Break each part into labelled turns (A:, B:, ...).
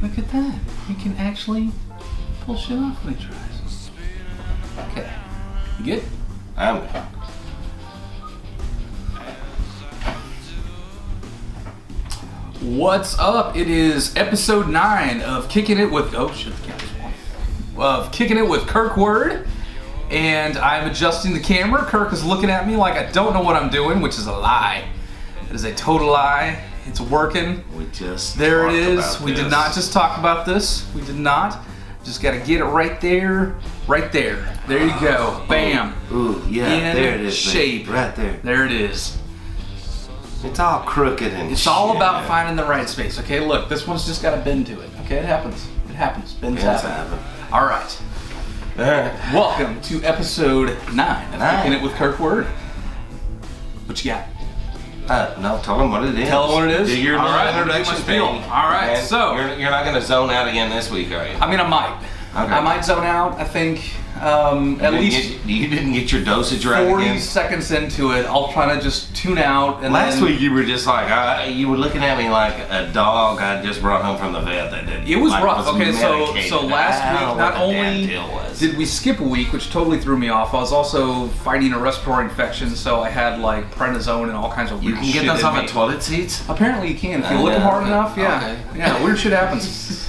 A: Look at that. He can actually pull shit off when he tries. Okay. You good?
B: I'm good.
A: What's up? It is episode 9 of Kicking It with... Oh, shit, the camera's on. Of Kicking It with Kirk Word. And I'm adjusting the camera. Kirk is looking at me like I don't know what I'm doing, which is a lie. It is a total lie. It's working.
B: We just
A: There it is.
B: talked about
A: We did
B: this.
A: not just talk about this. We did not. Just got to get it right there. Right there. There you go. Bam.
B: Ooh, yeah,
A: In
B: there it is.
A: shape.
B: Right there.
A: There it is.
B: It's all crooked and
A: It's all
B: shit.
A: about finding the right space. Okay, look, this one's just got a bend to it. Okay, it happens. It happens. Bends
B: Bends
A: happen.
B: happen.
A: All right. Welcome to episode 9 of Kicking It with Kirk Word. What you got?
B: No, tell them what it is.
A: Tell them what it is?
B: Do your
A: All right,
B: introduction
A: I'm gonna do my
B: thing.
A: spiel. All right,
B: Man,
A: so-
B: You're not going to zone out again this week, are you?
A: I mean, I might.
B: Okay.
A: I might zone out. I think at least
B: You didn't get your dosage right
A: 40
B: again?
A: seconds into it, I'll try to just tune out. And
B: Last
A: then,
B: week you were just like, you were looking at me like a dog I just brought home from the vet that did.
A: It was
B: like,
A: rough. Okay,
B: medicated.
A: so last
B: I don't know
A: week, not
B: what the damn
A: only
B: deal was.
A: did we skip a week, which totally threw me off, I was also fighting a respiratory infection, so I had like prednisone and all kinds of
B: You
A: weird
B: can
A: shit
B: get those
A: in
B: off
A: me.
B: of toilet seats?
A: Apparently you can if you
B: I
A: look
B: know.
A: hard enough. Yeah,
B: Okay.
A: yeah, weird shit happens.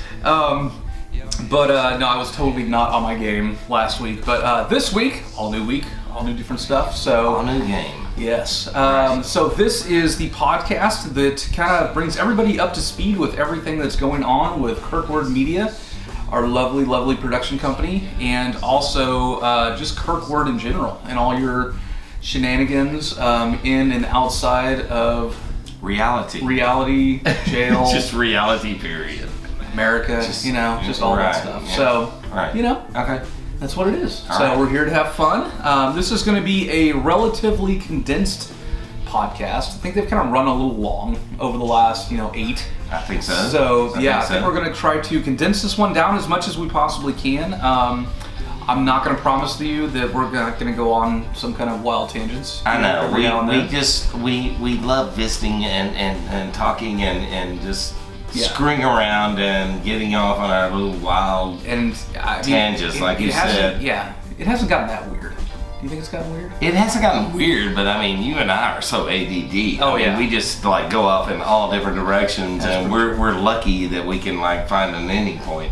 A: But no, I was totally not on my game last week. But this week, all new different stuff. So
B: All new game.
A: yes. So this is the podcast that kind of brings everybody up to speed with everything that's going on with Kirk Word Media, our lovely, lovely production company, and also just Kirk Word in general and all your shenanigans in and outside of reality, jail,
B: Just reality, period.
A: America,
B: Just-
A: just all that
B: right,
A: stuff.
B: yeah.
A: So,
B: Right.
A: that's
B: Okay.
A: what it is.
B: All
A: So
B: right.
A: we're here to have fun. This is going to be a relatively condensed podcast. I think they've kind of run a little long over the last, 8.
B: I think so.
A: So
B: I
A: I think we're going to try to condense this one down as much as we possibly can. I'm not going to promise to you that we're not going to go on some kind of wild tangents.
B: I know.
A: every now and then.
B: We love visiting and talking and just
A: Yeah.
B: screwing around and getting off on our little wild.
A: And I mean,
B: Tangents, like you
A: hasn't-
B: said.
A: Yeah, it hasn't gotten that weird. Do you think it's gotten weird?
B: It hasn't gotten weird, but I mean, you and I are so ADD.
A: Oh,
B: I mean,
A: yeah.
B: we just like go off in all different directions,
A: That's
B: and
A: for
B: we're lucky that we can like find an ending point.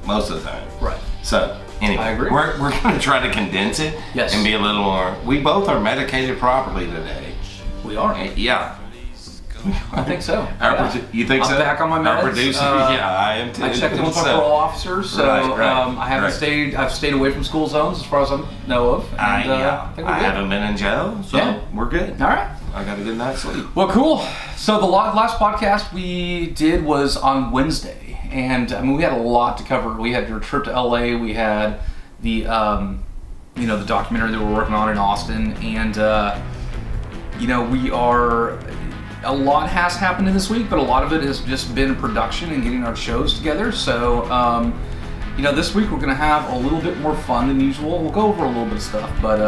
B: Most of the time.
A: Right.
B: So anyway,
A: I agree.
B: We're going to try to condense it
A: Yes.
B: and be a little more. We both are medicated properly today.
A: We are.
B: Yeah.
A: I think so.
B: You think
A: I'm
B: so?
A: back on my meds.
B: Our producer, yeah, I am too.
A: I checked in with my
B: So,
A: parole officer, so
B: Right,
A: I haven't
B: right.
A: stayed. I've stayed away from school zones as far as I know of. And,
B: I
A: think we're good.
B: haven't been in jail, so
A: Yeah.
B: we're good.
A: All right.
B: I got a good night's sleep.
A: Well, cool. So the last podcast we did was on Wednesday, and I mean we had a lot to cover. We had your trip to LA. We had the the documentary that we're working on in Austin, and we are. A lot has happened in this week, but a lot of it has just been production and getting our shows together. So, this week we're going to have a little bit more fun than usual. We'll go over a little bit of stuff, but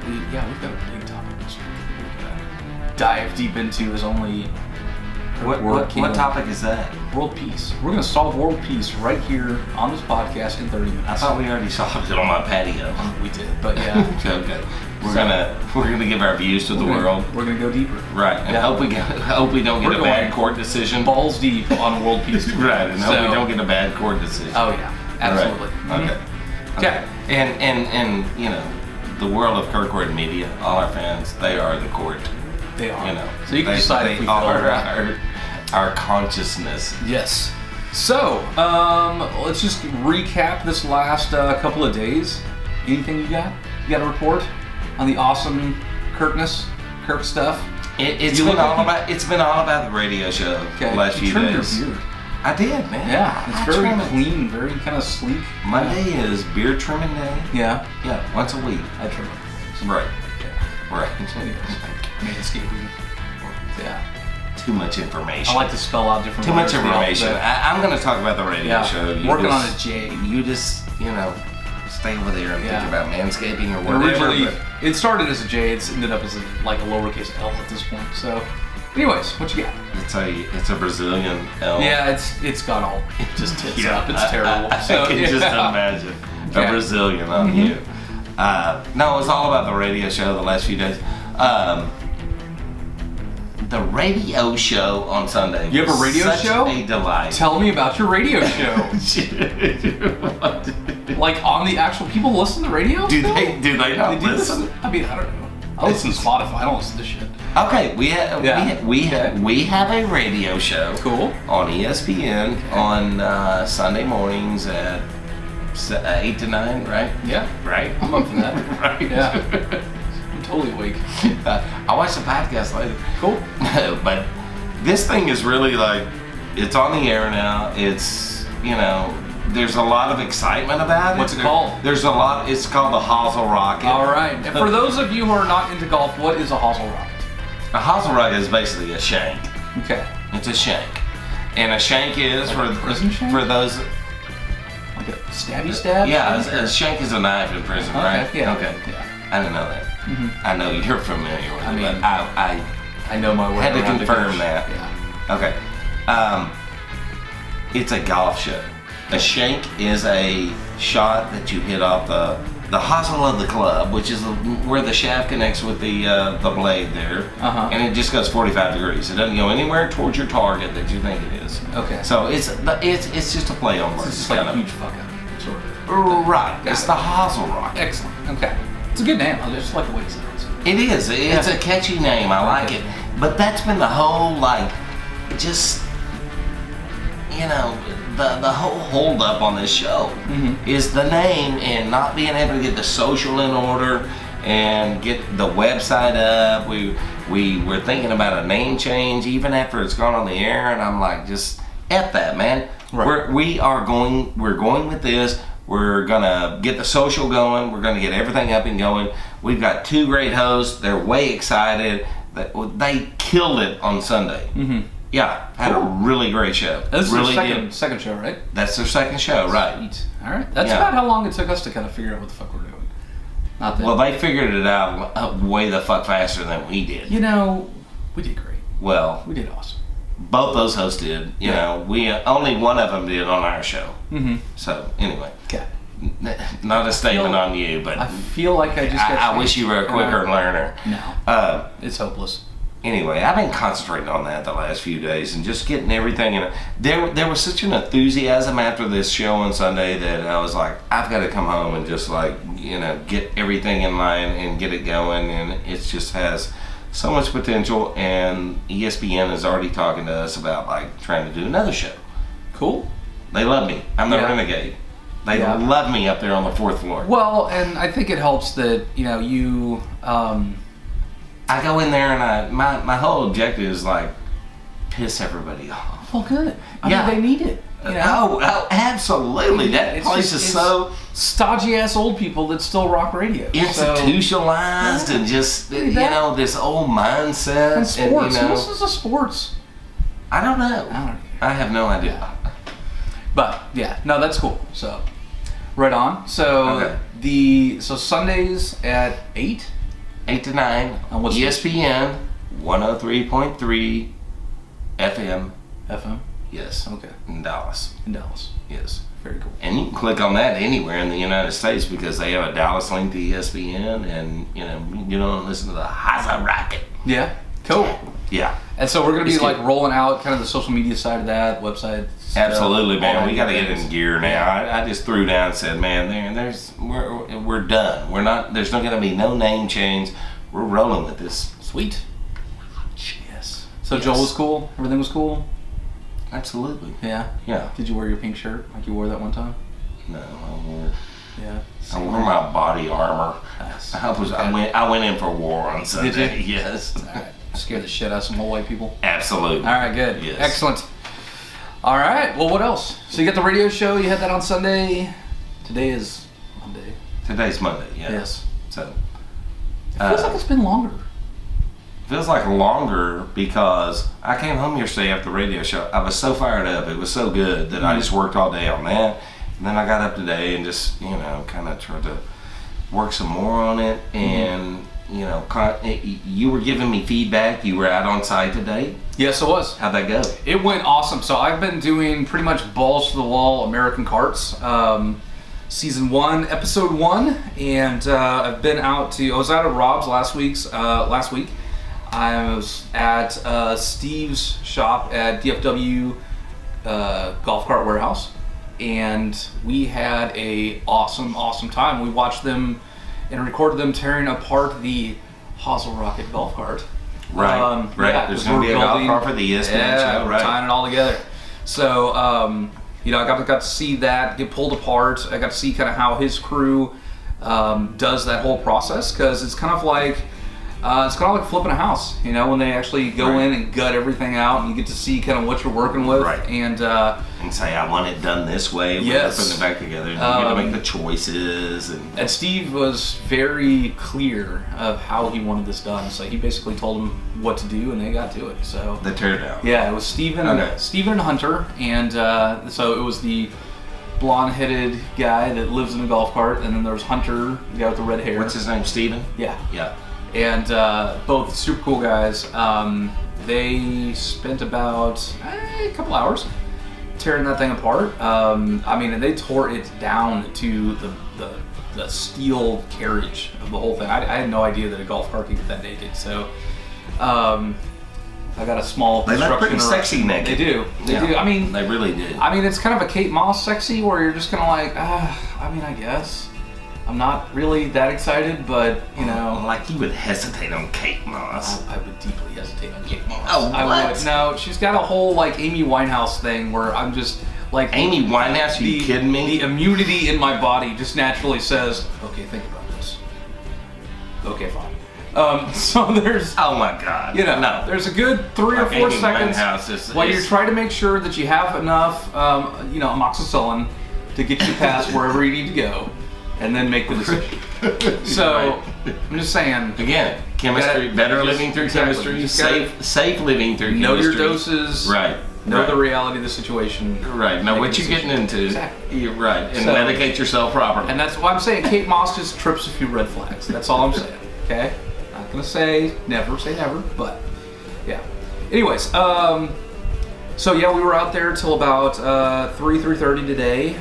A: we've got a big topic this week that we're going to dive deep into is only
B: What topic is that?
A: world peace. We're going to solve world peace right here on this podcast in 30 minutes.
B: I thought we already solved it on my patio.
A: We did, but yeah.
B: Okay. We're gonna give our views to the world.
A: We're going to go deeper.
B: Right. And
A: Yeah.
B: hope we don't get
A: We're
B: a bad
A: going
B: court decision.
A: Balls deep on world peace.
B: Right. And hope
A: So-
B: we don't get a bad court decision.
A: Oh yeah, absolutely.
B: Right. Okay.
A: Okay.
B: And the world of Kirk Word Media, all our fans, they are the court.
A: They are.
B: So
A: So you can decide if we feel that.
B: our consciousness.
A: Yes. So, let's just recap this last couple of days. Anything you got? You got a report on the awesome Kirk stuff?
B: It's
A: You
B: been
A: look
B: all
A: like
B: about the radio show the last
A: You
B: few
A: trimmed
B: days.
A: your beard.
B: I did, man.
A: Yeah, it's
B: I
A: very
B: trim it.
A: clean, very kind of sleek.
B: Monday is beard trimming day.
A: Yeah,
B: Yeah, once a week.
A: I trim it.
B: Right.
A: Yeah.
B: Right.
A: Manscaping. Yeah.
B: Too much information.
A: I like to spell out different
B: Too much
A: words in the
B: information.
A: alphabet.
B: I'm going to talk about the radio
A: Yeah,
B: show.
A: working on a J.
B: You just, stay over there and
A: Yeah.
B: think about manscaping or
A: And
B: whatever.
A: originally,
B: but-
A: it started as a J. It's ended up as a lowercase L at this point. So Anyways, what you got?
B: It's a Brazilian elk.
A: Yeah, it's got all just tits up. It's terrible.
B: I can just imagine
A: Okay.
B: a Brazilian on you. No, it was all about the radio show the last few days. The radio show on Sunday.
A: You have a radio
B: was
A: show?
B: Such a delight.
A: Tell me about your radio show. Like on the actual people listen to the radio?
B: Do
A: still?
B: they not
A: They do
B: listen?
A: I mean, I don't know. I listen to Spotify. I don't listen to shit.
B: Okay, we have a radio show.
A: Cool.
B: On ESPN on Sunday mornings at 8 to 9, right?
A: Yeah.
B: Right.
A: I'm up for that.
B: Right.
A: Yeah. I'm totally awake.
B: I'll watch the podcast later.
A: Cool.
B: But this thing is really like, it's on the air now. It's, there's a lot of excitement about it.
A: What's it called?
B: There's a lot. It's called the Hosel Rocket.
A: All right. And for those of you who are not into golf, what is a hosel rocket?
B: A Hosel Rocket is basically a shank.
A: Okay.
B: It's a shank. And a shank is,
A: Like a prison shank?
B: for those...
A: Like a stabby stab?
B: Yeah, a shank is a knife in prison, right?
A: Okay. Yeah.
B: Okay.
A: Yeah.
B: I didn't know that.
A: Mm-hmm.
B: I know you're familiar with
A: I
B: it,
A: mean,
B: but I
A: I know my way
B: had to
A: around
B: confirm
A: the
B: that.
A: Yeah.
B: Okay. It's a golf show. A shank is a shot that you hit off the hosel of the club, which is where the shaft connects with the blade there, and it just goes 45 degrees. It doesn't go anywhere towards your target that you think it is.
A: Okay.
B: So it's just a play on words.
A: This is like a huge fuck up, sort of.
B: Right. It's the Hosel Rocket.
A: Excellent. Okay. It's a good name. I just like the way it sounds.
B: It is. It's a catchy name. I like it. But that's been the whole, just, the whole hold up on this show is the name and not being able to get the social in order and get the website up. We were thinking about a name change even after it's gone on the air, and I'm like, just F that, man.
A: Right.
B: We're going with this. We're gonna get the social going. We're gonna get everything up and going. We've got two great hosts. They're way excited. They killed it on Sunday. Mm-hmm. Yeah, had a really great show.
A: This is
B: really
A: their second show, right?
B: That's their second show, right?
A: Sweet. All right. That's about how long it took us to kind of figure out what the fuck we're doing. Not that.
B: Well, they figured it out way the fuck faster than we did.
A: We did great.
B: Well,
A: We did awesome.
B: both those hosts did. We only one of them did on our show.
A: Mm-hmm.
B: So anyway,
A: Okay.
B: not a statement on you, but
A: I feel like I just got
B: I wish you were a quicker learner.
A: No. It's hopeless.
B: Anyway, I've been concentrating on that the last few days and just getting everything in. There was such an enthusiasm after this show on Sunday that I was like, I've got to come home and just get everything in line and get it going, and it just has so much potential. And ESPN is already talking to us about trying to do another show.
A: Cool.
B: They love me. I'm the renegade. They love me up there on the fourth floor.
A: Well, and I think it helps that you.
B: I go in there and my whole objective is piss everybody off.
A: Well, good. I mean, they need it.
B: Oh, absolutely. That place is so
A: stodgy ass old people that still rock radio.
B: Institutionalized and just this old mindset.
A: And sports. Who listens to sports?
B: I don't know. I have no idea.
A: Yeah. But no, that's cool. So right on. So so Sundays at 8.
B: 8 to 9 on ESPN 103.3 FM.
A: FM?
B: Yes.
A: Okay.
B: In Dallas. Yes.
A: Very cool.
B: And you can click on that anywhere in the United States because they have a Dallas link to ESPN, and you don't listen to the Hosel Rocket.
A: Yeah. Cool.
B: Yeah.
A: And so we're going to be rolling out kind of the social media side of that, website.
B: Absolutely, man. We got to get in gear now. I just threw down and said, man, we're done. We're not. There's not going to be no name change. We're rolling with this.
A: Sweet. Yes. So Joel was cool. Everything was cool.
B: Absolutely.
A: Yeah.
B: Yeah.
A: Did you wear your pink shirt like you wore that one time?
B: No, I wore.
A: Yeah.
B: I wore my body armor.
A: Nice.
B: I went in for war on Sunday.
A: Did you?
B: Yes.
A: All right. Scared the shit out of some old white people.
B: Absolutely.
A: All right. Good.
B: Yes.
A: Excellent. All right. Well, what else? So you got the radio show. You had that on Sunday. Today is Monday.
B: Today's Monday. Yeah.
A: Yes.
B: So.
A: It feels like it's been longer.
B: Feels like longer because I came home yesterday after the radio show. I was so fired up. It was so good that I just worked all day on that. And then I got up today and just, kind of tried to work some more on it. And, you were giving me feedback. You were out on site today.
A: Yes, it was.
B: How'd that go?
A: It went awesome. So I've been doing pretty much balls to the wall American Carts, season 1, episode 1, and I've been out to. I was out at Rob's last week. I was at Steve's shop at DFW Golf Cart Warehouse, and we had a awesome time. We watched them and recorded them tearing apart the Hosel Rocket golf cart.
B: Right.
A: Yeah,
B: There's going to be a golf cart for the ESPN show.
A: We're
B: Right.
A: tying it all together. So, I got to see that get pulled apart. I got to see kind of how his crew does that whole process, because it's kind of like flipping a house. When they actually go in and gut everything out, and you get to see kind of what you're working with,
B: Right.
A: and
B: say, I want it done this way.
A: Yes.
B: We're putting it back together. You get to make the choices.
A: And Steve was very clear of how he wanted this done. So he basically told them what to do, and they got to it. So
B: The teardown.
A: yeah, it was Steven and Hunter, and so it was the blonde-headed guy that lives in a golf cart, and then there was Hunter, the guy with the red hair.
B: What's his name? Steven?
A: Yeah.
B: Yeah.
A: And both super cool guys. They spent about a couple hours tearing that thing apart. And they tore it down to the steel carriage of the whole thing. I had no idea that a golf cart could get that naked. So I got a small
B: They look
A: construction
B: pretty sexy naked.
A: They do. They
B: Yeah.
A: do.
B: They really did.
A: It's kind of a Kate Moss sexy, where you're just kind of like, I guess. I'm not really that excited, but,
B: Like you would hesitate on Kate Moss.
A: I would deeply hesitate on Kate Moss.
B: Oh,
A: I
B: what?
A: would. No, she's got a whole, Amy Winehouse thing where I'm just,
B: Amy Winehouse, you kidding me?
A: The immunity in my body just naturally says, okay, think about this. Okay, fine. So there's...
B: Oh my God. No.
A: There's a good 3 or 4
B: Amy
A: seconds
B: Winehouse
A: while you're trying to make sure that you have enough, amoxicillin to get you past wherever you need to go, and then make the decision. So,
B: Right.
A: I'm just saying.
B: Again, chemistry, better living through chemistry, safe living through
A: know
B: chemistry.
A: your doses.
B: Right.
A: Know the reality of the situation.
B: Right. Know
A: Make
B: what
A: a
B: you're
A: decision.
B: getting into.
A: Exactly.
B: You're right. And
A: So-
B: medicate yourself properly.
A: And that's why I'm saying Kate Moss just trips a few red flags. That's all I'm saying. Okay? Not gonna say never, but yeah. Anyways, so yeah, we were out there till about 3:30 today.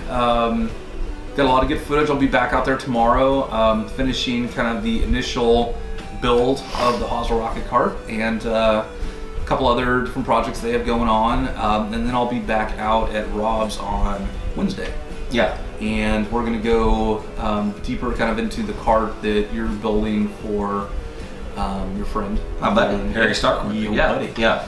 A: Got a lot of good footage. I'll be back out there tomorrow, finishing kind of the initial build of the Hosel Rocket Cart, and a couple other different projects they have going on. And then I'll be back out at Rob's on Wednesday.
B: Yeah.
A: And we're going to go deeper kind of into the cart that you're building for your friend.
B: My buddy, Harry Starkwood.
A: Your
B: Yeah.
A: buddy.
B: Yeah.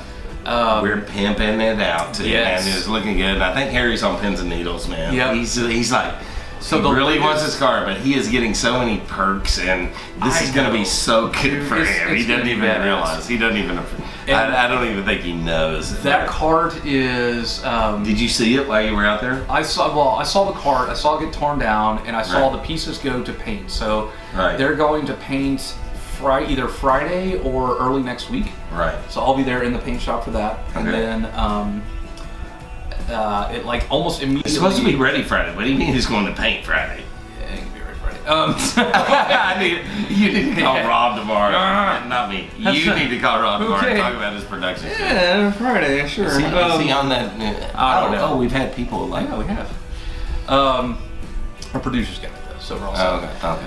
B: We're pimping it out too,
A: Yes.
B: and it's looking good. I think Harry's on pins and needles, man.
A: Yep.
B: He's like,
A: So
B: he
A: the
B: really
A: latest-
B: wants his car, but he is getting so many perks, and this
A: I
B: is going to
A: know.
B: be so good for
A: It's-
B: him.
A: it's
B: He doesn't
A: gonna be
B: even
A: badass.
B: realize. He doesn't even.
A: And
B: I don't even think he knows.
A: That cart is.
B: Did you see it while you were out there?
A: I saw the cart. I saw it get torn down, and I saw
B: Right.
A: the pieces go to paint. So
B: Right.
A: they're going to paint either Friday or early next week.
B: Right.
A: So I'll be there in the paint shop for that, and
B: Okay.
A: then it almost immediately.
B: It's supposed to be ready Friday. What do you mean he's going to paint Friday?
A: Yeah, it can be ready Friday.
B: You need to call Rob tomorrow. Not me. You need to call Rob tomorrow and
A: Okay.
B: talk about his production. shit.
A: Yeah, Friday, sure.
B: Is he on that?
A: I don't know.
B: Oh, we've had people like.
A: Yeah, we have. Our producer's got it though, so we're all set.
B: Okay.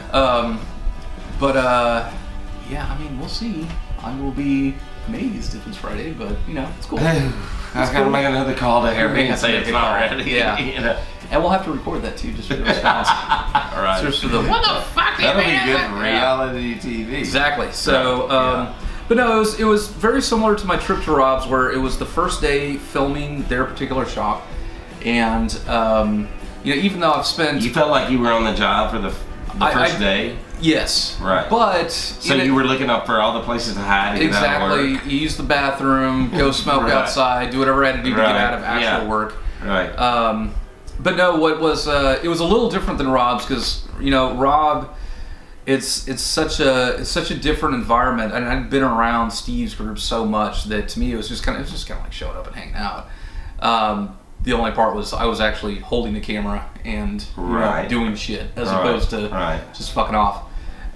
A: Yeah, we'll see. I will be amazed if it's Friday, but it's cool.
B: I gotta make another call to Harry and say it's not ready.
A: Yeah.
B: You
A: And we'll have to record that too, just for the response.
B: All right.
A: Just for the what the fuck?
B: That'll be good reality TV.
A: Exactly. So,
B: Yeah.
A: but no, it was very similar to my trip to Rob's, where it was the first day filming their particular shop, and even though I've spent
B: You felt like you were on the job for the first day.
A: yes,
B: Right.
A: but
B: So you were looking up for all the places to hide to get out of
A: exactly.
B: work.
A: You use the bathroom, go smoke
B: Right.
A: outside, do whatever I had to do to get
B: Right.
A: out of actual
B: Yeah.
A: work.
B: Right.
A: But no, what was it was a little different than Rob's, because Rob, it's such a different environment, and I'd been around Steve's group so much that to me it was just kind of like showing up and hanging out. The only part was I was actually holding the camera and
B: Right.
A: doing shit as
B: Right.
A: opposed to
B: Right.
A: just fucking off.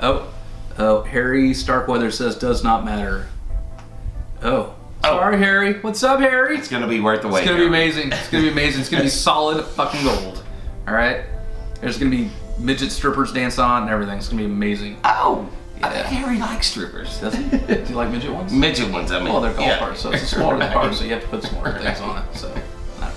A: Oh, Oh, Harry Starkweather says does not matter. Oh. Sorry, Harry. What's up, Harry?
B: It's gonna be worth the wait.
A: It's gonna be amazing. It's gonna be amazing. It's gonna be solid fucking gold. All right. There's gonna be midget strippers dance on and everything. It's gonna be amazing.
B: Oh,
A: Yeah.
B: I think Harry likes strippers.
A: Does he? Do you like midget ones?
B: Midget ones, I mean.
A: Well, they're golf carts, so it's a smaller
B: Right.
A: cart, so you have to put smaller things on it. So, I don't know.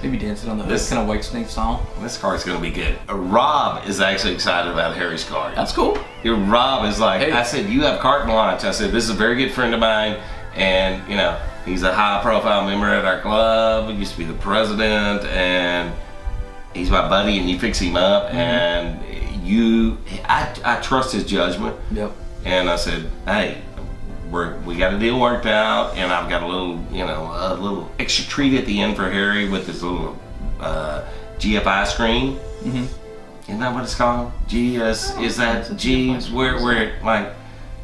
A: Maybe dancing on the hood, kind of white snake style.
B: This card's gonna be good. Rob is actually excited about Harry's card.
A: That's cool.
B: Rob is like,
A: Hey.
B: I said, you have carte blanche. I said, this is a very good friend of mine, and you know, he's a high-profile member at our club. He used to be the president, and he's my buddy, and you fix him up, and I trust his judgment.
A: Yep.
B: And I said, hey, we got a deal worked out, and I've got a little extra treat at the end for Harry with this little GFI screen. Isn't that what it's called? Is that G? Where it like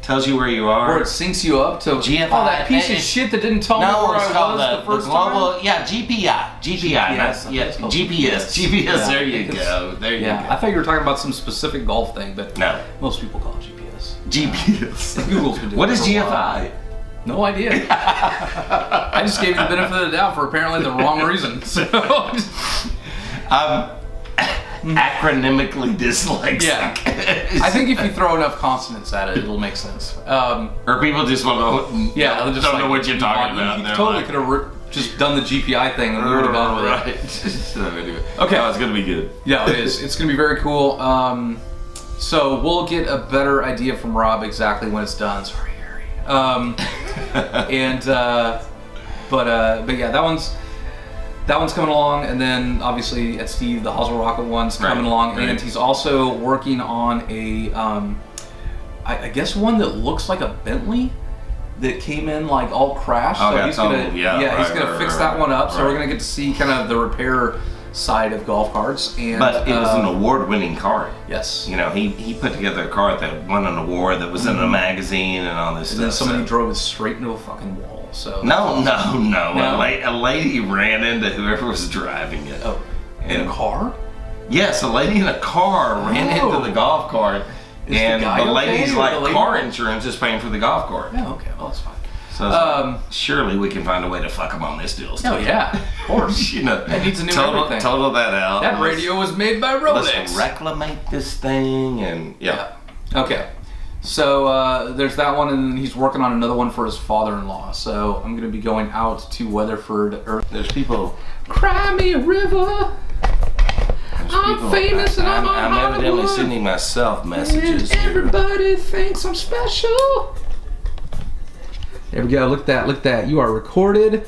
B: tells you where you are?
A: Or it syncs you up to
B: GFI.
A: Oh, that piece of shit that didn't tell me
B: No,
A: where
B: it's
A: I
B: called
A: was the first
B: global.
A: time.
B: Yeah, GPI.
A: GPS,
B: Yeah,
A: it's called
B: GPS. GPS.
A: Yeah,
B: There you
A: because-
B: go. There you
A: Yeah, I
B: go.
A: thought you were talking about some specific golf thing, but
B: No.
A: most people call it GPS.
B: GPS.
A: Google's been doing
B: What
A: it
B: is
A: for a while.
B: GFI?
A: No idea. I just gave you the benefit of the doubt for apparently the wrong reason. So,
B: I'm acronymically dyslexic.
A: yeah. I think if you throw enough consonants at it, it'll make sense.
B: Or people just want to.
A: Yeah, they'll just
B: don't
A: like,
B: know what you're talking about.
A: You
B: They're
A: totally
B: like,
A: could have just done the GPI thing and we would have gone with it.
B: Right. So anyway.
A: Okay.
B: Oh, it's gonna be good.
A: Yeah, it is. It's going to be very cool. So we'll get a better idea from Rob exactly when it's done. Sorry, Harry. But yeah, that one's coming along, and then obviously at Steve, the Hosel Rocket one's coming
B: Right,
A: along,
B: right.
A: and he's also working on a, I guess one that looks like a Bentley that came in like all crashed.
B: Oh,
A: so
B: yeah,
A: he's gonna,
B: totally. Yeah,
A: he's
B: right,
A: gonna
B: right,
A: fix
B: right,
A: that one up. So
B: right.
A: we're gonna get to see kind of the repair side of golf carts, and
B: But it was an award-winning card.
A: yes.
B: You know, he put together a card that won an award that was in a magazine and all this
A: And then
B: stuff.
A: somebody
B: so-
A: drove it straight into a fucking wall. So
B: No.
A: No?
B: A lady ran into whoever was driving it.
A: Oh, in a car?
B: Yes, a lady in a car ran
A: Oh.
B: into the golf cart,
A: Is the
B: and
A: guy
B: the
A: okay,
B: lady's
A: or
B: like
A: the lady-
B: car insurance is paying for the golf cart.
A: Yeah, okay, well that's fine.
B: So it's like, surely we can find a way to fuck him on this deal.
A: Oh yeah, of course.
B: You know,
A: It needs a new
B: total
A: everything.
B: that out.
A: That radio was made by Rolex.
B: Let's reclamate this thing, and yeah.
A: Okay. So there's that one, and he's working on another one for his father-in-law. So I'm gonna be going out to Weatherford.
B: There's people.
A: Cry me a river. I'm famous and I'm on
B: I'm evidently
A: Hollywood.
B: sending myself messages.
A: And everybody thinks I'm special. There we go. Look at that. Look at that. You are recorded.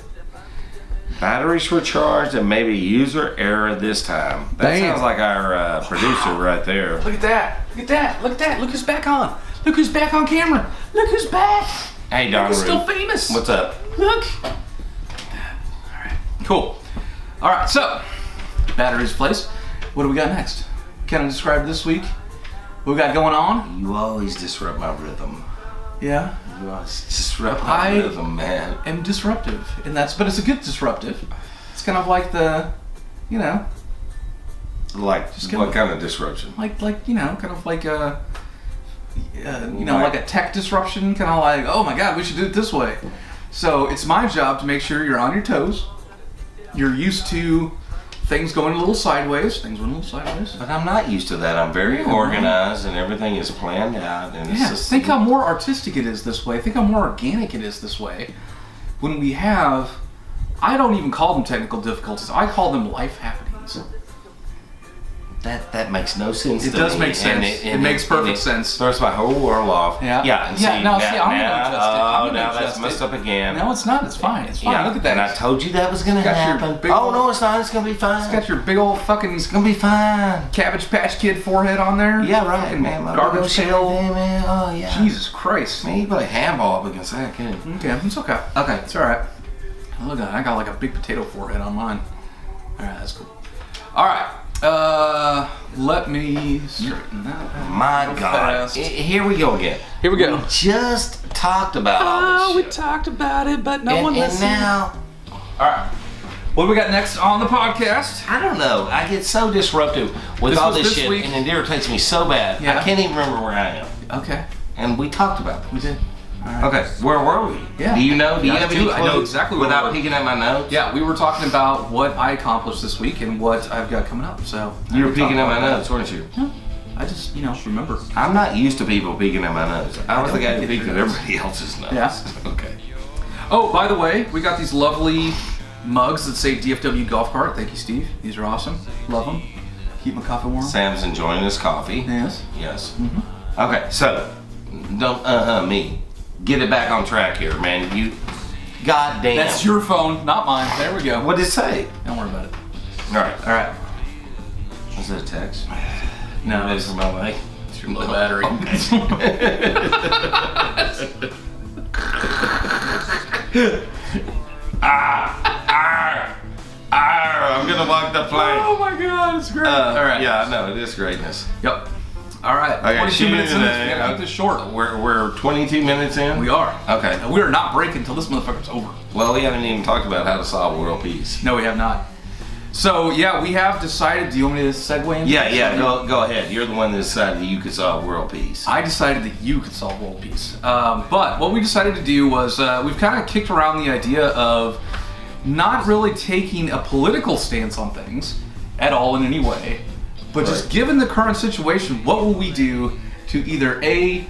B: Batteries were charged and maybe user error this time. That
A: Damn.
B: sounds like our producer right there.
A: Look at that. Look at that. Look at that. Look who's back on. Look who's back on camera. Look who's back.
B: Hey, Don
A: He's still
B: Rude.
A: famous.
B: What's up?
A: Look. All right. Cool. All right. So, batteries placed. What do we got next? Can I describe this week? What we got going on?
B: You always disrupt my rhythm.
A: Yeah.
B: You always disrupt my rhythm, man.
A: I'm disruptive, and but it's a good disruptive. It's kind of like the, you know,
B: Like,
A: give
B: what
A: it-
B: kind of disruption?
A: like you know, kind of like a, like a tech disruption, kind of like, oh my God, we should do it this way. So it's my job to make sure you're on your toes. You're used to things going a little sideways.
B: But I'm not used to that. I'm very
A: Yeah,
B: organized, and everything is planned out. And it's
A: Yeah,
B: just,
A: think how more artistic it is this way. Think how more organic it is this way. When we have, I don't even call them technical difficulties. I call them life happenings.
B: That makes no sense.
A: It
B: to
A: does
B: me.
A: make sense. It makes perfect sense.
B: Throws my whole world off.
A: Yeah.
B: Yeah. And
A: Yeah,
B: see,
A: no,
B: now,
A: see, I'm gonna
B: now,
A: adjust it. I'm
B: oh,
A: gonna
B: now that's
A: adjust
B: messed
A: it.
B: up again.
A: No, it's not. It's fine. It's fine.
B: Yeah.
A: Look at that.
B: And I told you that was gonna
A: got your
B: happen.
A: big
B: Oh
A: old-
B: no, it's not. It's gonna be fine.
A: It's got your big old fucking
B: It's gonna be fine.
A: Cabbage Patch Kid forehead on there.
B: Yeah, right,
A: Fucking
B: man. My
A: Garbage
B: little shit,
A: pail.
B: man. Oh yeah.
A: Jesus Christ.
B: Man, you play handball up against that kid.
A: Okay, it's okay.
B: Okay.
A: It's alright. Look at that. I got like a big potato forehead on mine. Alright, that's cool. Alright. Let me straighten that out.
B: My
A: real
B: God.
A: fast.
B: Here we go again.
A: Here we go.
B: We just talked about all this shit.
A: talked about it, but no
B: and now,
A: Alright. What do we got next on the podcast?
B: I don't know. I get so disruptive with
A: This
B: all
A: was
B: this
A: this
B: shit,
A: week.
B: and it irritates me so bad.
A: Yeah.
B: I can't even remember where I am.
A: Okay.
B: and we talked about this.
A: We did. All right.
B: Okay, where were we?
A: Yeah.
B: Do you know? Do you
A: Yeah,
B: have
A: I
B: any
A: do.
B: clue?
A: I know exactly where
B: without
A: we were.
B: peeking at my notes.
A: Yeah, we were talking about what I accomplished this week and what I've got coming up. So
B: You were peeking at my notes, weren't you?
A: No, I just remember.
B: I'm not used to people peeking at my notes. I was the guy who
A: peek
B: peeked
A: at
B: at
A: your notes.
B: everybody else's notes.
A: Yeah.
B: Okay.
A: Oh, by the way, we got these lovely mugs that say DFW Golf Cart. Thank you, Steve. These are awesome. Love them. Keep my coffee warm.
B: Sam's enjoying his coffee.
A: Yes.
B: Yes. Okay, so don't me. Get it back on track here, man. You, goddamn.
A: That's your phone, not mine. There we go.
B: What did it say?
A: Don't worry about it.
B: All right.
A: All right.
B: Was it a text?
A: No,
B: It's from my way.
A: it's your low battery.
B: I'm gonna walk the plank.
A: Oh my God, it's great. All right.
B: Yeah, I know. It is greatness.
A: Yep. All right.
B: Okay,
A: 22
B: shoot
A: minutes in this.
B: today.
A: We gotta keep this short.
B: We're 22 minutes in?
A: We are.
B: Okay.
A: And we are not breaking until this motherfucker's over.
B: Well, we haven't even talked about how to solve world peace.
A: No, we have not. So yeah, we have decided. Do you want me to segue into
B: Yeah,
A: this?
B: go ahead. You're the one that decided that you could solve world peace.
A: I decided that you could solve world peace. But what we decided to do was we've kind of kicked around the idea of not really taking a political stance on things at all in any way, but just
B: Right.
A: given the current situation, what will we do to either A,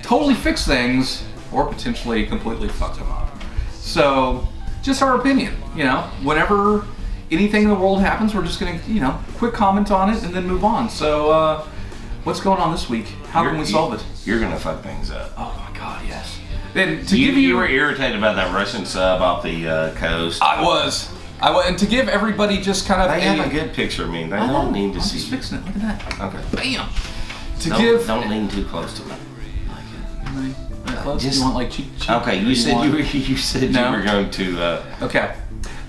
A: totally fix things, or potentially completely fuck them up? So, just our opinion, whenever anything in the world happens, we're just gonna, quick comment on it and then move on. So, what's going on this week? How can we solve it?
B: You're gonna fuck things up.
A: Oh my God, yes. And to
B: You,
A: give you,
B: you were irritated about that Russian sub off the coast.
A: I was, and to give everybody just kind of
B: They have a good picture of me. They don't need to
A: I'm
B: see.
A: just fixing it. Look at that.
B: Okay.
A: Bam. To give.
B: Don't lean too close to me.
A: Close?
B: Just-
A: You want like cheek?
B: Okay, you said you said
A: No?
B: you were going to.
A: Okay.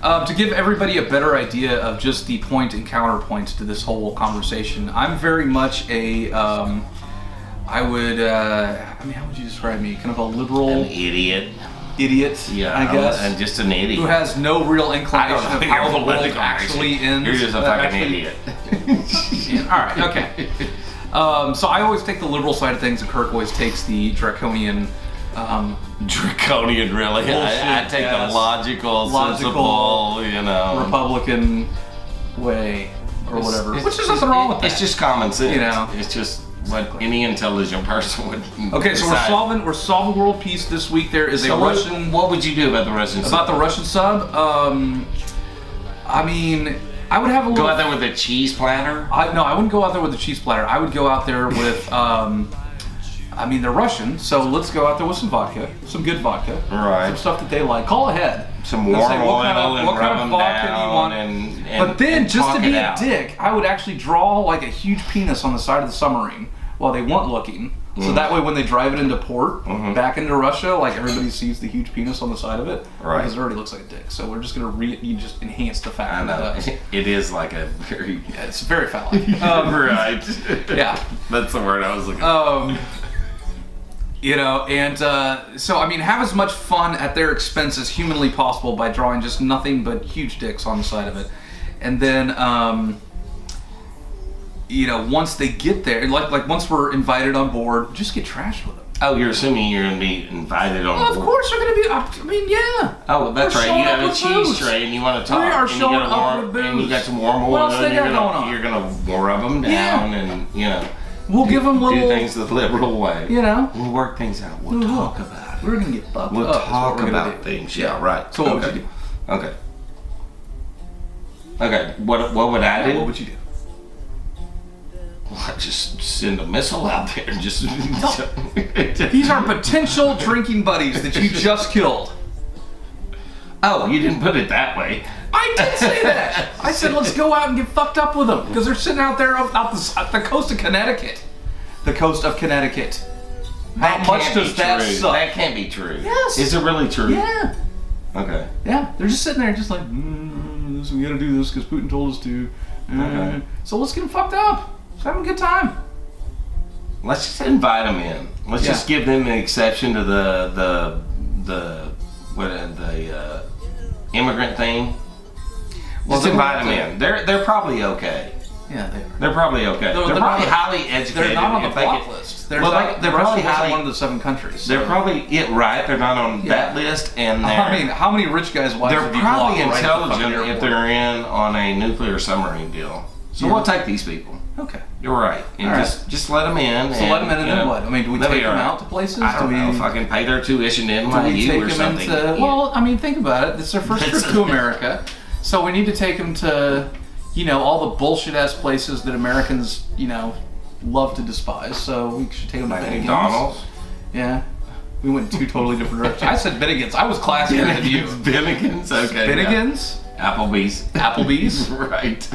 A: To give everybody a better idea of just the point and counterpoint to this whole conversation, I'm very much a, I would, how would you describe me? Kind of a liberal
B: An idiot.
A: idiot,
B: Yeah,
A: I guess.
B: I'm just an idiot.
A: Who has no real inclination
B: I
A: of
B: don't
A: how
B: know.
A: the world actually ends.
B: You're just a fucking idiot.
A: All right, okay. So I always take the liberal side of things, and Kirk always takes the draconian.
B: Draconian, really.
A: Bullshit,
B: I take
A: yes.
B: the logical, sensible,
A: Republican way, or whatever.
B: It's
A: Which is
B: just-
A: nothing wrong with that.
B: It's just common sense. It's just what
A: Exactly.
B: any intelligent person would.
A: Okay, so
B: decide.
A: we're solving world peace this week. There is
B: So
A: a Russian.
B: What would you do about the Russians?
A: About the Russian sub. I mean, I would have a little.
B: Go out there with a cheese platter.
A: No, I wouldn't go out there with a cheese platter. I would go out there with. I mean, they're Russian, so let's go out there with some vodka, some good vodka,
B: Right.
A: some stuff that they like. Call ahead.
B: Some
A: Let's
B: warm
A: say,
B: oil
A: what kind of,
B: and
A: what
B: rub
A: kind of
B: them
A: vodka do you
B: down
A: want?
B: and
A: But then, just to
B: talk
A: be
B: it
A: a
B: out.
A: dick, I would actually draw like a huge penis on the side of the submarine while they weren't looking. So that way, when they drive it into port, back into Russia, like everybody sees the huge penis on the side of it,
B: Right.
A: because it already looks like a dick. So we're just gonna you just enhance the fact
B: I know.
A: that
B: It is like a very.
A: yeah, it's very phallic.
B: Right.
A: Yeah.
B: That's the word I was looking for.
A: So I mean, have as much fun at their expense as humanly possible by drawing just nothing but huge dicks on the side of it, and then once they get there, like once we're invited on board, just get trashed with them.
B: Oh, you're assuming you're going to be invited on
A: Well, of
B: board.
A: course you're gonna be. I mean, yeah.
B: Oh, that's
A: We're
B: right. You
A: showing
B: have
A: up
B: a
A: with
B: cheese
A: booze.
B: tray and you want to talk.
A: We are
B: and you
A: showing
B: got
A: up
B: warm,
A: with
B: and you
A: booze.
B: got some warm oil.
A: What else they
B: and you're
A: got
B: gonna,
A: going on?
B: You're going to rub them down and,
A: We'll give them
B: do
A: little.
B: things the liberal way.
A: We'll
B: work things out. We'll talk about it.
A: We're gonna get fucked
B: We'll
A: up. is what
B: talk
A: we're gonna
B: about
A: do.
B: things. Yeah, right.
A: So what
B: okay.
A: would you do?
B: Okay. Okay. What would I do?
A: What would you do?
B: Well, I'd just send a missile out there and just.
A: These are potential drinking buddies that you just killed.
B: Oh, you didn't put it that way.
A: I did say that. I said let's go out and get fucked up with them because they're sitting out there out the coast of Connecticut. The coast of Connecticut. How much
B: can't
A: does
B: be
A: that
B: true.
A: suck?
B: That can't be true.
A: Yes.
B: Is it really true?
A: Yeah.
B: Okay.
A: Yeah. They're just sitting there, just like, we gotta do this because Putin told us to.
B: Okay.
A: So let's get them fucked up. Let's have a good time.
B: Let's just invite them in. Let's
A: Yeah.
B: just give them an exception to the immigrant thing.
A: Well,
B: Just
A: then
B: invite
A: we'll
B: them in. They're probably okay.
A: Yeah, they are.
B: They're probably okay. They're probably highly educated.
A: They're not on the
B: if they
A: block
B: get-
A: list.
B: They're probably highly.
A: one of the 7 countries.
B: They're
A: so-
B: probably right. They're not on that list, and
A: I mean, how many rich guys' wives
B: they're
A: would be
B: probably
A: blocked right at the fucking
B: intelligent if
A: airport?
B: they're in on a nuclear submarine deal. So
A: Yeah.
B: we'll take these people.
A: Okay.
B: You're right. And
A: All right.
B: just let them in.
A: So let them in and then what? I mean, do we
B: they'll
A: take
B: be
A: them
B: all right.
A: out to places?
B: I don't
A: do we,
B: know if I can pay their tuition to
A: do we
B: NYU
A: take
B: or
A: them
B: something.
A: into... Well, I mean, think about it. It's their first trip to America. So we need to take them to, all the bullshit-ass places that Americans, love to despise. So we should take them to
B: Like
A: Bennigan's.
B: McDonald's.
A: Yeah. We went in 2 totally different directions. I said Bennigan's. I was classier than you.
B: Bennigan's, okay.
A: Bennigan's.
B: Yeah. Applebee's.
A: Applebee's.
B: Right.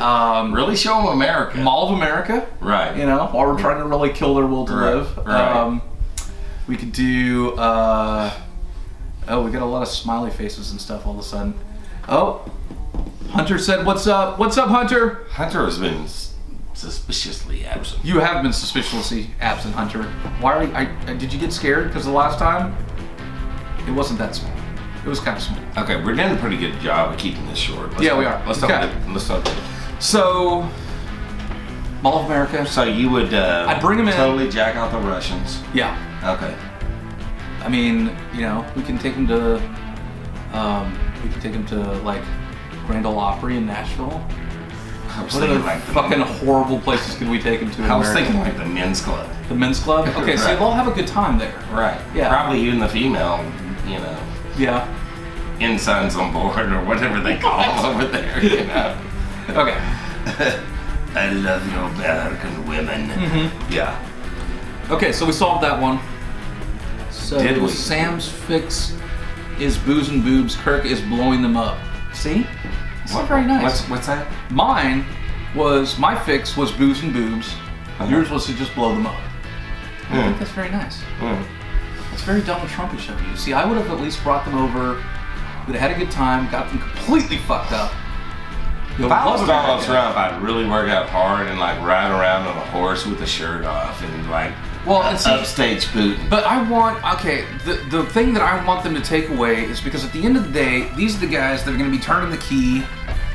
B: Really show them America.
A: Mall of America.
B: Right.
A: While we're trying to really kill their will to live.
B: Right.
A: We could do, we got a lot of smiley faces and stuff all of a sudden. Oh, Hunter said, what's up? What's up, Hunter?
B: Hunter has been suspiciously absent.
A: You have been suspiciously absent, Hunter. Why did you get scared? Because the last time, it wasn't that small. It was kind of small.
B: Okay, we're doing a pretty good job of keeping this short.
A: We are.
B: Let's
A: Okay.
B: talk.
A: So, Mall of America.
B: So you would
A: I'd bring 'em in.
B: totally jack out the Russians.
A: Yeah.
B: Okay.
A: I mean, we can take them to, like, Grand Ole Opry in Nashville.
B: I was
A: What other
B: thinking like the
A: fucking horrible places could we take them to in
B: I was
A: America?
B: thinking like the men's club.
A: The men's club? Okay, so
B: Right.
A: they'll have a good time there.
B: Right.
A: Yeah.
B: Probably you and the female,
A: Yeah.
B: ensigns on board or whatever they call them over there.
A: Okay.
B: I love your American women.
A: Mm-hmm.
B: Yeah.
A: Okay, so we solved that one. So
B: Did we?
A: Sam's fix is booze and boobs. Kirk is blowing them up. See? It's not very nice.
B: What's that?
A: My fix was booze and boobs. Yours was to just blow them up. I think that's very nice. It's very Donald Trumpish of you. See, I would have at least brought them over. We'd have had a good time, got them completely fucked up.
B: If I was
A: Love
B: Donald
A: America.
B: Trump, I'd really work out hard and like ride around on a horse with the shirt off and like
A: and see,
B: upstage Putin.
A: but I want, the thing that I want them to take away is because at the end of the day, these are the guys that are going to be turning the key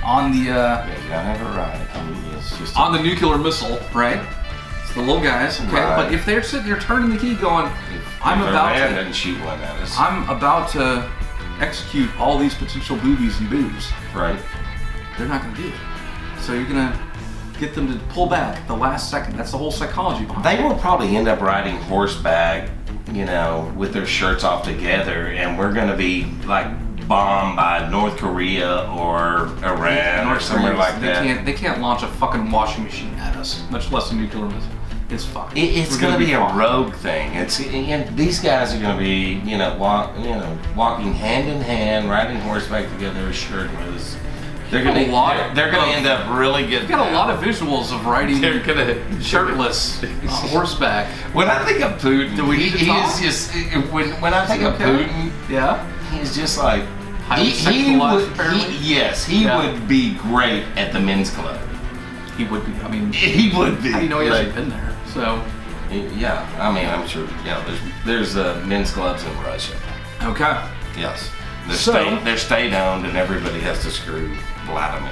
A: on the
B: Yeah, you gotta have it right. I mean, it's just
A: on the nuclear missile, right? It's the little guys, okay?
B: Right.
A: But if they're sitting there turning the key going, I'm about
B: to.
A: to,
B: Doesn't shoot one at us.
A: I'm about to execute all these potential boobies and boobs,
B: Right.
A: they're not going to do it. So you're going to get them to pull back at the last second. That's the whole psychology behind it.
B: They will probably end up riding horseback, with their shirts off together, and we're gonna be like bombed by North Korea or Iran or somewhere like that.
A: They can't launch a fucking washing machine at us, much less a nuclear missile. It's fucked.
B: It's
A: We're
B: gonna be a
A: fine.
B: rogue thing. And these guys are gonna be, walking hand in hand, riding horseback together, shirtless. They're gonna end up really good.
A: We've got a lot of visuals of riding
B: They're gonna
A: shirtless on horseback.
B: When I think of Putin,
A: Do we need to
B: he
A: talk?
B: is just when I think of
A: Okay.
B: Putin,
A: Yeah.
B: he's just like
A: Highly
B: he
A: sexualized,
B: would
A: apparently.
B: he
A: Yeah.
B: would be great at the men's club.
A: He would be. I mean,
B: He would be.
A: how do you know he
B: Like,
A: hasn't been there? So.
B: Yeah, I mean, I'm sure. There's men's clubs in Russia.
A: Okay.
B: Yes,
A: So-
B: they're state owned, and everybody has to screw Vladimir.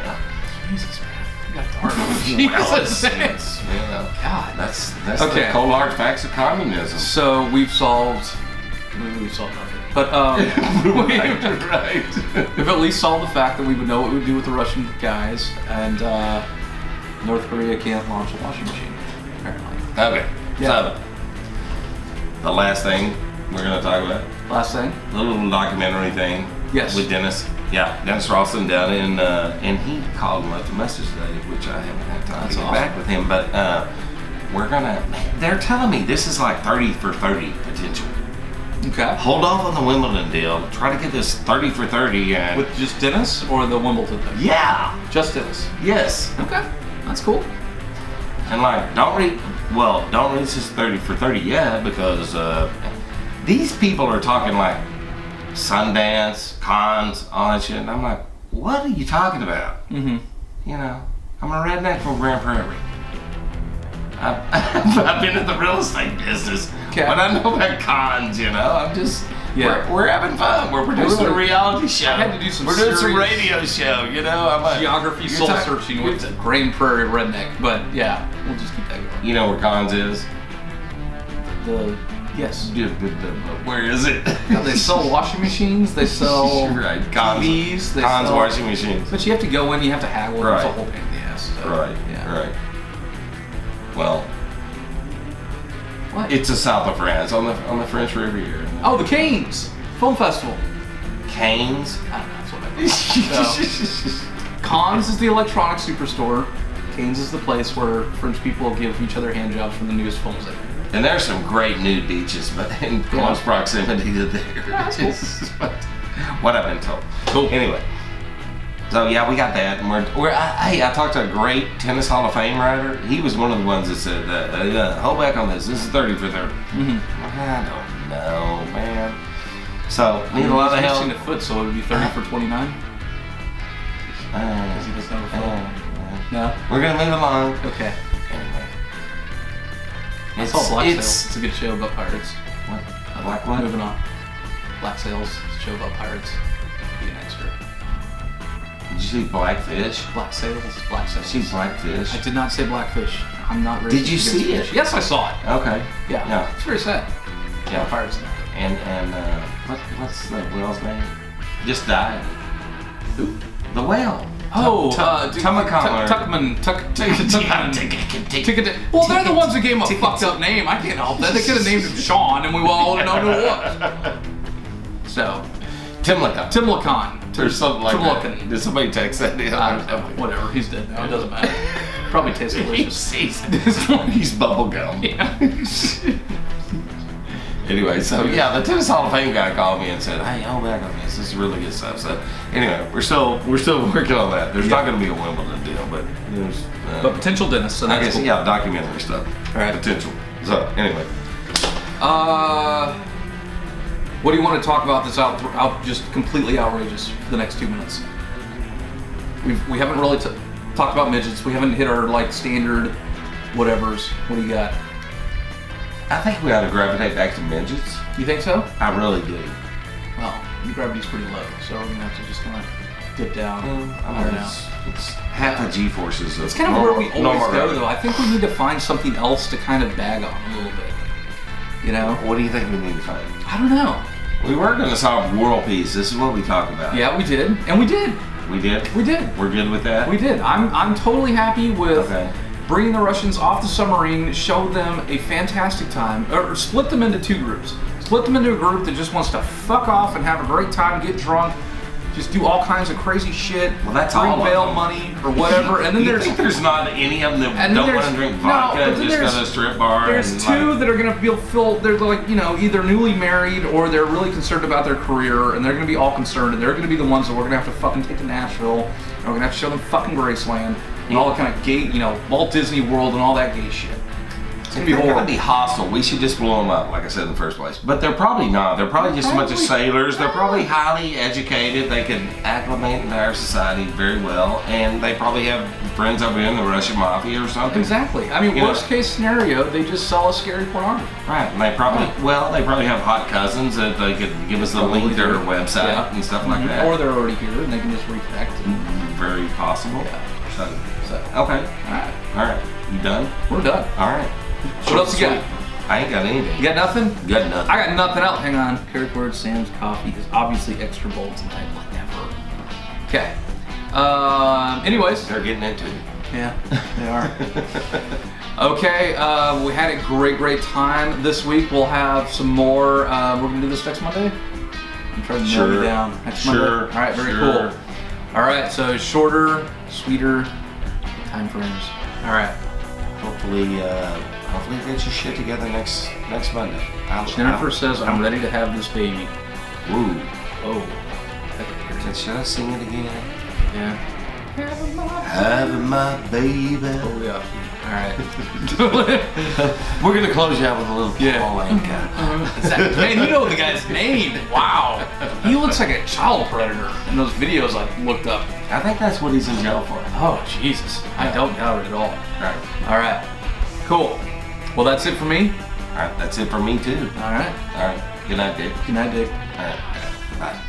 A: Jesus, man. You got dark.
B: Well,
A: Jesus, man. God.
B: That's
A: Okay.
B: the cold hard facts of communism.
A: So we've solved nothing. But
B: Right.
A: we've at least solved the fact that we would know what we would do with the Russian guys, and North Korea can't launch a washing machine, apparently.
B: Okay.
A: Yeah.
B: So the last thing we're gonna talk about,
A: Last thing.
B: the little documentary thing.
A: Yes.
B: With Dennis. Yeah, Dennis Ralston down in, and he called and left a message today, which I haven't had time
A: That's
B: to get
A: awesome.
B: back with him. But they're telling me this is like 30 for 30 potential.
A: Okay.
B: Hold off on the Wimbledon deal. Try to get this 30 for 30 and
A: With just Dennis or the Wimbledon thing?
B: yeah,
A: Just Dennis.
B: yes.
A: Okay. That's cool.
B: And like, don't reach this 30 for 30 yet because these people are talking like Sundance, Cannes, all that shit. And I'm like, what are you talking about?
A: Mm-hmm.
B: I'm a redneck from Grand Prairie. I've been in the real estate business,
A: Okay.
B: but I know about Cannes. I'm just
A: Yeah.
B: We're having fun. We're producing a reality show.
A: I had to do some
B: We're doing some
A: serious
B: radio show, you know. I'm like,
A: geography
B: you're
A: soul
B: talking-
A: searching with the Grand Prairie redneck. But yeah, we'll just keep that going.
B: You know where Cons is?
A: Yes.
B: Where is it?
A: Yeah, they sell washing machines. They sell
B: right. Cons,
A: TVs. They
B: Cons
A: sell
B: washing machines.
A: But you have to go in. You have to haggle.
B: Right.
A: It's a whole pain in the ass. So,
B: Right.
A: Yeah.
B: Right. Well,
A: What?
B: it's the south of France on the French Riviera.
A: Oh, the Canes Film Festival.
B: Canes.
A: I don't know. That's what I meant. So, Cons is the electronics superstore. Canes is the place where French people give each other hand jobs for the newest films they make.
B: And there's some great nude beaches, but in close proximity to there.
A: Yeah, that's cool.
B: What I've been told.
A: Cool.
B: Anyway, so yeah, we got that, and I talked to a great tennis Hall of Fame writer. He was one of the ones that said, "Hold back on this. This is 30 for 30."
A: Mm-hmm.
B: I don't know, man. So need a lot of help.
A: He's missing a foot, so it would be 30 for 29. Because he doesn't have a foot. No.
B: We're gonna move along.
A: Okay.
B: Anyway,
A: I saw Black Sails. It's a good show about pirates.
B: What? Black what?
A: Moving on. Black Sails. It's a show about pirates. Be an extra.
B: Did you see Blackfish?
A: Black Sails. Black Sails.
B: See Blackfish?
A: I did not say Blackfish. I'm not racist.
B: Did you
A: against
B: see
A: fish.
B: it?
A: Yes, I saw it.
B: Okay.
A: Yeah.
B: Yeah.
A: It's very sad.
B: Yeah.
A: Pirates in there.
B: And what's the whale's name? Just died.
A: Who?
B: The whale.
A: Oh,
B: Tucumcon.
A: Tuckman. Well, they're the ones that gave him a fucked up name. I can't help that. They could have named him Sean, and we all would have known who it was. So, Timlicon.
B: Or something like
A: Timlicon.
B: that. Did somebody text that?
A: I don't know. Whatever. He's dead now. It doesn't matter. Probably tastes delicious.
B: He's bubble gum.
A: Yeah.
B: Anyway, so yeah, the Tennis Hall of Fame guy called me and said, "Hey, hold back on this. This is really good stuff." So anyway, we're still working on that. There's not going to be a Wimbledon deal, but there's.
A: But potential dentist. So
B: I
A: that's
B: guess
A: cool.
B: yeah, documentary stuff.
A: All right.
B: Potential. So anyway,
A: what do you want to talk about that's out just completely outrageous for the next 2 minutes? We haven't really talked about midgets. We haven't hit our like standard whatevers. What do you got?
B: I think we ought to gravitate back to midgets.
A: You think so?
B: I really do.
A: Well, the gravity's pretty low, so we're gonna have to just kind of dip down.
B: I mean, it's half the G-forces.
A: It's kind of where we always go, though. I think we need to find something else to kind of bag on a little bit. You know?
B: What do you think we need to find?
A: I don't know.
B: We were going to solve world peace. This is what we talked about.
A: Yeah, we did, and we did.
B: We did.
A: We did.
B: We're good with that.
A: We did. I'm totally happy with.
B: Okay.
A: Bringing the Russians off the submarine, show them a fantastic time, or split them into two groups. Split them into a group that just wants to fuck off and have a great time, get drunk, just do all kinds of crazy shit,
B: well, that's
A: bring
B: all
A: bail money or whatever. And then
B: you think there's not any of them that don't want to drink vodka and just go to a strip bar?
A: There's two that are going to feel they're like, you know, either newly married or they're really concerned about their career, and they're going to be all concerned, and they're going to be the ones that we're going to have to fucking take to Nashville, and we're going to have to show them fucking Graceland. And all the kind of gay, you know, Walt Disney World and all that gay shit. It's gonna be horrible.
B: They're gonna be hostile. We should just blow them up, like I said in the first place. But they're probably not. They're probably just a bunch of sailors. They're probably highly educated. They can acclimate into our society very well, and they probably have friends over in the Russian mafia or something.
A: Exactly. I mean, worst case scenario, they just sell us scary pornography.
B: Right. And they probably they probably have hot cousins that they could give us the link to their website and stuff like that.
A: Or they're already here and they can just reconnect.
B: Very possible.
A: Yeah.
B: So, okay. All right. You done?
A: We're done.
B: All right.
A: What else you got?
B: I ain't got anything.
A: You got nothing?
B: Got nothing.
A: I got nothing else. Hang on. Kirk word Sam's coffee is obviously extra bold tonight. Whatever. Okay. Anyways.
B: They're getting into it.
A: Yeah, they are. Okay. We had a great time this week. We'll have some more. We're going to do this next Monday? I'm trying to nail you down. Next Monday? All right. Very cool. All right. So shorter, sweeter time frames. All right.
B: Hopefully get your shit together next Monday.
A: Jennifer says, I'm ready to have this baby.
B: Ooh.
A: Oh.
B: Should I sing it again?
A: Yeah.
B: Having my baby.
A: Oh, yeah. All right.
B: We're going to close you out with a little Paul Anka.
A: Man, you know the guy's name. Wow. He looks like a child predator in those videos I looked up.
B: I think that's what he's in jail for.
A: Oh, Jesus. I don't doubt it at all.
B: All
A: right. Cool. Well, that's it for me.
B: All right. That's it for me, too.
A: All right.
B: All right. Good night, Dick.
A: Good night, Dick.
B: All right. Bye.